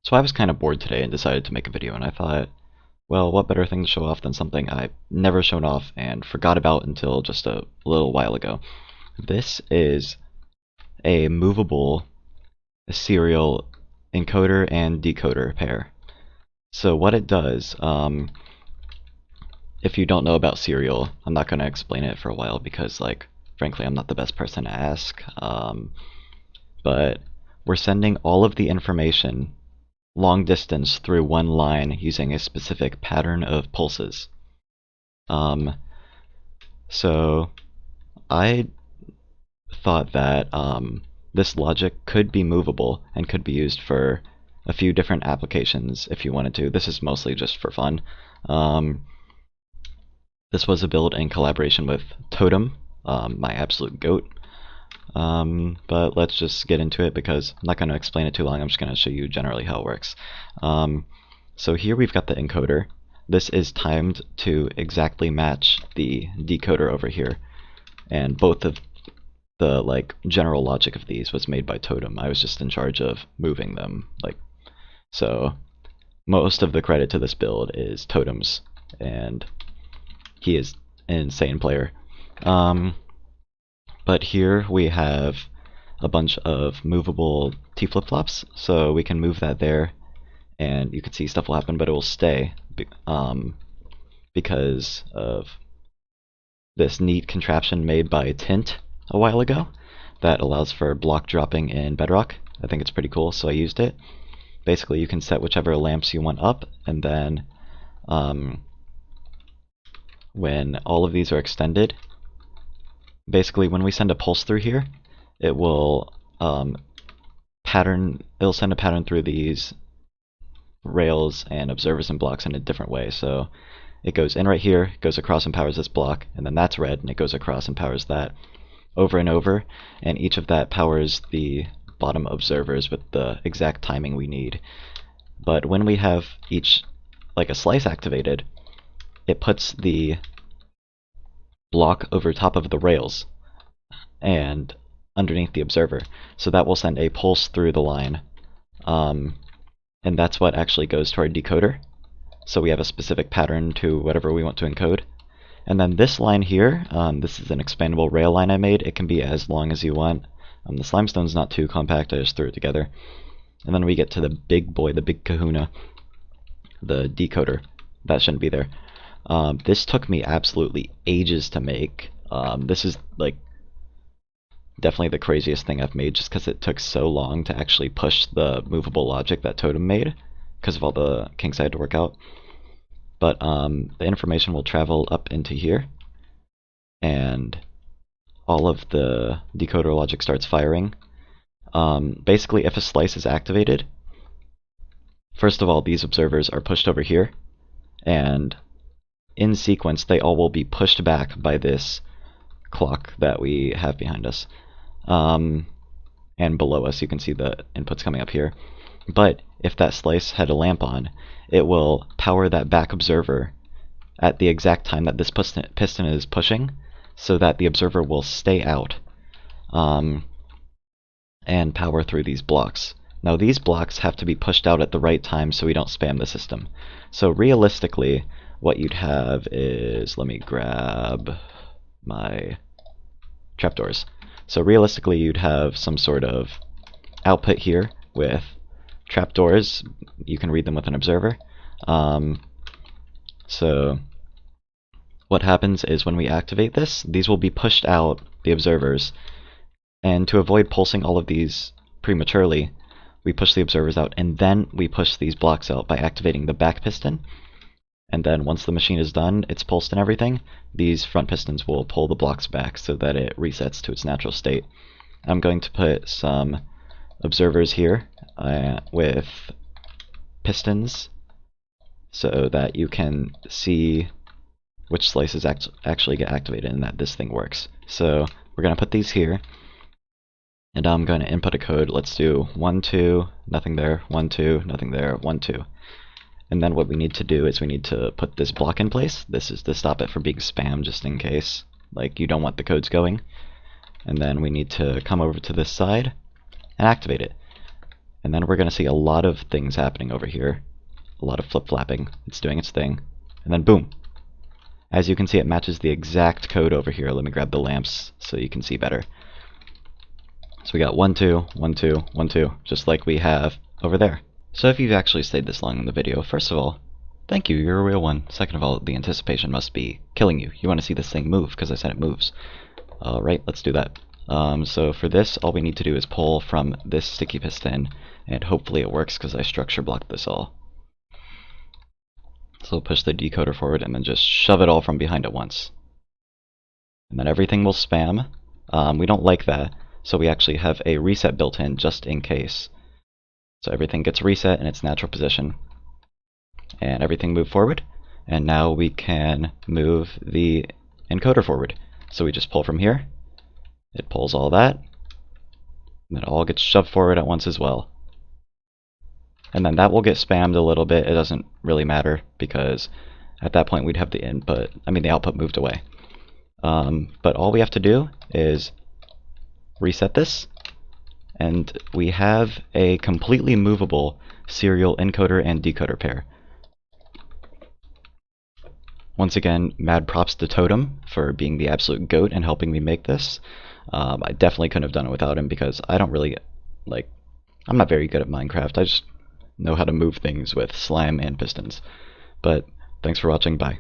So I was kind of bored today and decided to make a video, and I thought, well, what better thing to show off than something I've never shown off and forgot about until just a little while ago. This is a movable serial encoder and decoder pair. So what it does, if you don't know about serial, I'm not going to explain it for a while because, like, frankly, I'm not the best person to ask. But we're sending all of the information long distance through one line using a specific pattern of pulses. So I thought that this logic could be movable and could be used for a few different applications if you wanted to. This is mostly just for fun. This was a build in collaboration with Totem, my absolute goat. But let's just get into it because I'm not going to explain it too long. I'm just going to show you generally how it works. So here we've got the encoder. This is timed to exactly match the decoder over here, and both of the general logic of these was made by Totem. I was just in charge of moving them. So most of the credit to this build is Totem's, and he is an insane player. But here we have a bunch of movable T flip-flops, so we can move that there, and you can see stuff will happen, but it will stay because of this neat contraption made by Tint a while ago that allows for block dropping in Bedrock. I think it's pretty cool, so I used it. Basically, you can set whichever lamps you want up, and then when all of these are extended, basically when we send a pulse through here, it will it'll send a pattern through these rails and observers and blocks in a different way. So it goes in right here, goes across and powers this block, and then that's red, and it goes across and powers that over and over, and each of that powers the bottom observers with the exact timing we need. But when we have each, like a slice activated, it puts the block over top of the rails and underneath the observer. So that will send a pulse through the line. And that's what actually goes to our decoder. So we have a specific pattern to whatever we want to encode. And then this line here, this is an expandable rail line I made. It can be as long as you want. The slimestone's not too compact, I just threw it together. And then we get to the big boy, the big kahuna, the decoder. That shouldn't be there. This took me absolutely ages to make. This is definitely the craziest thing I've made just because it took so long to actually push the movable logic that Totem made because of all the kinks I had to work out. But the information will travel up into here, and all of the decoder logic starts firing. Basically, if a slice is activated, first of all, these observers are pushed over here, and in sequence, they all will be pushed back by this clock that we have behind us. And below us, you can see the inputs coming up here. But if that slice had a lamp on, it will power that back observer at the exact time that this piston is pushing, so that the observer will stay out and power through these blocks. Now these blocks have to be pushed out at the right time so we don't spam the system. So realistically, what you'd have is, let me grab my trapdoors. So realistically, you'd have some sort of output here with trapdoors. You can read them with an observer. So what happens is when we activate this, these will be pushed out, the observers, and to avoid pulsing all of these prematurely, we push the observers out, and then we push these blocks out by activating the back piston. And then once the machine is done, it's pulsed and everything, these front pistons will pull the blocks back so that it resets to its natural state. I'm going to put some observers here with pistons so that you can see which slices actually get activated and that this thing works. So we're going to put these here, and I'm going to input a code. Let's do 1, 2, nothing there, 1, 2, nothing there, 1, 2. And then what we need to do is we need to put this block in place. This is to stop it from being spammed, just in case you don't want the codes going. And then we need to come over to this side and activate it. And then we're going to see a lot of things happening over here. A lot of flip-flapping. It's doing its thing. And then boom. As you can see, it matches the exact code over here. Let me grab the lamps so you can see better. So we got 1, 2, 1, 2, 1, 2, just like we have over there. So if you've actually stayed this long in the video, first of all, thank you, you're a real one. Second of all, the anticipation must be killing you. You want to see this thing move, because I said it moves. Alright, let's do that. So for this, all we need to do is pull from this sticky piston, and hopefully it works because I structure blocked this all. So we'll push the decoder forward and then just shove it all from behind at once. And then everything will spam. We don't like that, so we actually have a reset built in just in case. So everything gets reset in its natural position. And everything moved forward. And now we can move the encoder forward. So we just pull from here. It pulls all that. And it all gets shoved forward at once as well. And then that will get spammed a little bit. It doesn't really matter because at that point we'd have the output moved away. But all we have to do is reset this, and we have a completely movable serial encoder and decoder pair. Once again, mad props to Totem for being the absolute GOAT and helping me make this. I definitely couldn't have done it without him because I don't really, I'm not very good at Minecraft. I just know how to move things with slime and pistons. But thanks for watching, bye.